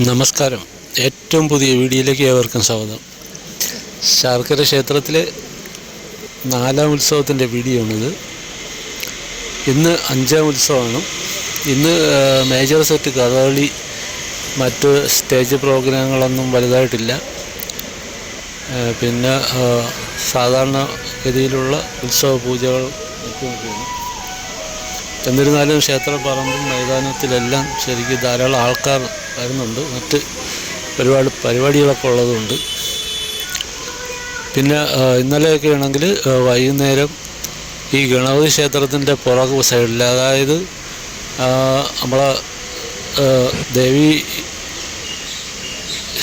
നമസ്കാരം. ഏറ്റവും പുതിയ വീഡിയോയിലേക്ക് ഏവർക്കും സ്വാഗതം. ശർക്കര ക്ഷേത്രത്തിലെ 4ാം ഉത്സവത്തിൻ്റെ വീഡിയോ ആണിത്. ഇന്ന് 5ാം ഉത്സവമാണ്. ഇന്ന് മേജർ സെറ്റ് കഥകളി, മറ്റ് സ്റ്റേജ് പ്രോഗ്രാമുകളൊന്നും വലുതായിട്ടില്ല. പിന്നെ സാധാരണ ഗതിയിലുള്ള ഉത്സവ പൂജകൾ മറ്റുമൊക്കെയാണ്. എന്നിരുന്നാലും ക്ഷേത്രപ്പറമ്പും മൈതാനത്തിലെല്ലാം ശരിക്കും ധാരാളം ആൾക്കാർ വരുന്നുണ്ട്. മറ്റ് ഒരുപാട് പരിപാടികളൊക്കെ ഉള്ളതുകൊണ്ട്. പിന്നെ ഇന്നലെയൊക്കെ ആണെങ്കിൽ വൈകുന്നേരം ഈ ഗണപതി ക്ഷേത്രത്തിൻ്റെ പുറകു സൈഡിൽ, അതായത് നമ്മളെ ദേവി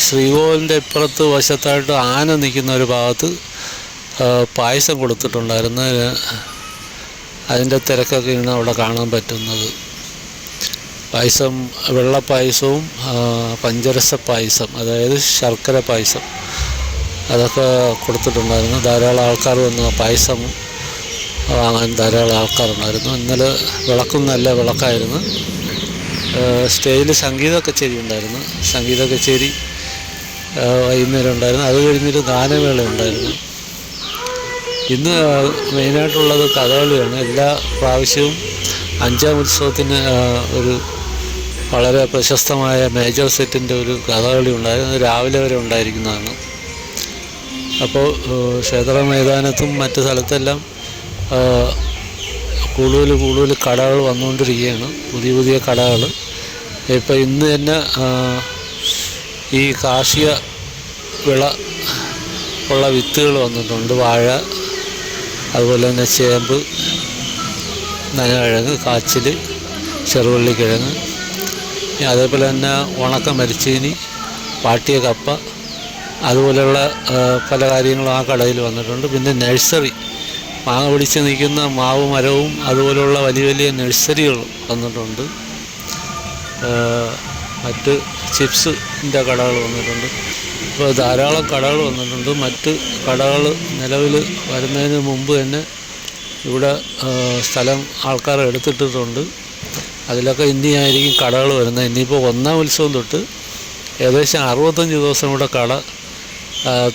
ശ്രീകോവിലിൻ്റെ ഇപ്പുറത്ത് വശത്തായിട്ട് ആന നിൽക്കുന്ന ഒരു ഭാഗത്ത് പായസം കൊടുത്തിട്ടുണ്ടായിരുന്നു. അതിൻ്റെ തിരക്കൊക്കെയാണ് അവിടെ കാണാൻ പറ്റുന്നത്. പായസം, വെള്ളപ്പായസവും പഞ്ചരസ പായസം, അതായത് ശർക്കര പായസം, അതൊക്കെ കൊടുത്തിട്ടുണ്ടായിരുന്നു. ധാരാളം ആൾക്കാർ വന്നു പായസം വാങ്ങാൻ ധാരാളം ആൾക്കാരുണ്ടായിരുന്നു. ഇന്നലെ വിളക്കും നല്ല വിളക്കായിരുന്നു. സ്റ്റേജിൽ സംഗീത കച്ചേരി ഉണ്ടായിരുന്നു. സംഗീത കച്ചേരി വൈകുന്നേരം ഉണ്ടായിരുന്നു. അത് കഴിഞ്ഞിട്ട് ഗാനമേള ഉണ്ടായിരുന്നു. ഇന്ന് മെയിനായിട്ടുള്ളത് കഥകളിയാണ്. എല്ലാ പ്രാവശ്യവും 5ാം ഉത്സവത്തിന് ഒരു വളരെ പ്രശസ്തമായ മേജർ സെറ്റിൻ്റെ ഒരു കഥകളി ഉണ്ടായിരുന്നു. രാവിലെ വരെ ഉണ്ടായിരിക്കുന്നതാണ്. അപ്പോൾ ക്ഷേത്ര മൈതാനത്തും മറ്റ് സ്ഥലത്തെല്ലാം കൂടുതൽ കടകൾ വന്നുകൊണ്ടിരിക്കുകയാണ്. പുതിയ കടകൾ. ഇപ്പോൾ ഇന്ന് തന്നെ ഈ കാർഷിക വിള ഉള്ള വിത്തുകൾ വന്നിട്ടുണ്ട്. വാഴ, അതുപോലെ തന്നെ ചേമ്പ്, നനകിഴങ്ങ്, കാച്ചിൽ, ചെറുവള്ളിക്കിഴങ്ങ്, അതേപോലെ തന്നെ ഉണക്ക മരിച്ചീനി, വാട്ടിയ കപ്പ, അതുപോലെയുള്ള പല കാര്യങ്ങളും ആ കടയിൽ വന്നിട്ടുണ്ട്. പിന്നെ നഴ്സറി, മാങ്ങ പിടിച്ച് നിൽക്കുന്ന മാവ് മരവും അതുപോലെയുള്ള വലിയ നഴ്സറികൾ വന്നിട്ടുണ്ട്. മറ്റ് ചിപ്സിൻ്റെ കടകൾ വന്നിട്ടുണ്ട്. ഇപ്പോൾ ധാരാളം കടകൾ വന്നിട്ടുണ്ട്. മറ്റ് കടകൾ നിലവിൽ വരുന്നതിന് മുമ്പ് തന്നെ ഇവിടെ സ്ഥലം ആൾക്കാർ എടുത്തിട്ടിട്ടുണ്ട്. അതിലൊക്കെ ഇനിയായിരിക്കും കടകൾ വരുന്നത്. ഇനിയിപ്പോൾ 1ാം ഉത്സവം തൊട്ട് ഏകദേശം 65 ദിവസം ഇവിടെ കട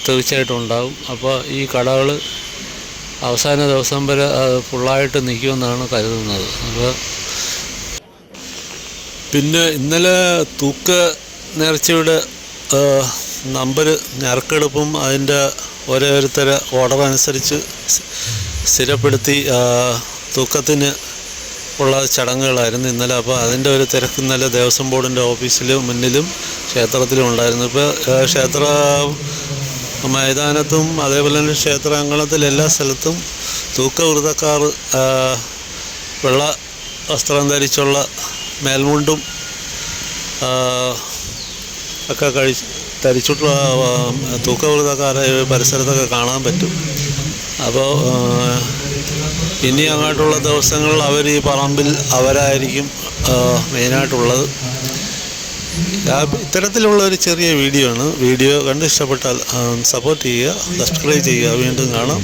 തീർച്ചയായിട്ടും ഉണ്ടാകും. അപ്പോൾ ഈ കടകൾ അവസാന ദിവസം വരെ ഫുള്ളായിട്ട് നിൽക്കുമെന്നാണ് കരുതുന്നത്. അപ്പോൾ പിന്നെ ഇന്നലെ തൂക്ക നേർച്ചയുടെ നമ്പർ ഞെറുക്കെടുപ്പും അതിൻ്റെ ഓരോരുത്തരെ ഓർഡർ അനുസരിച്ച് സ്ഥിരപ്പെടുത്തി തൂക്കത്തിന് ഉള്ള ചടങ്ങുകളായിരുന്നു ഇന്നലെ. അപ്പോൾ അതിൻ്റെ ഒരു തിരക്ക് ഇന്നലെ ദേവസ്വം ബോർഡിൻ്റെ ഓഫീസിലും മുന്നിലും ക്ഷേത്രത്തിലും ഉണ്ടായിരുന്നു. ഇപ്പോൾ ക്ഷേത്ര മൈതാനത്തും അതേപോലെ തന്നെ ക്ഷേത്ര അങ്കണത്തിൽ എല്ലാ സ്ഥലത്തും തൂക്കവൃതക്കാർ വെള്ള വസ്ത്രം ധരിച്ചുള്ള മേൽമുണ്ടും ഒക്കെ ധരിച്ചിട്ടുള്ള തൂക്കവൃതക്കാരെ പരിസരത്തൊക്കെ കാണാൻ പറ്റും. അപ്പോൾ ഇനി അങ്ങോട്ടുള്ള ദിവസങ്ങളിൽ അവർ ഈ പറമ്പിൽ അവരായിരിക്കും മെയിനായിട്ടുള്ളത്. ഇത്തരത്തിലുള്ള ഒരു ചെറിയ വീഡിയോ ആണ്. വീഡിയോ കണ്ട് ഇഷ്ടപ്പെട്ടാൽ സപ്പോർട്ട് ചെയ്യുക, സബ്സ്ക്രൈബ് ചെയ്യുക. വീണ്ടും കാണാം.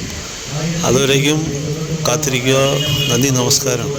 അതുവരേക്കും കാത്തിരിക്കുക. നന്ദി, നമസ്കാരം.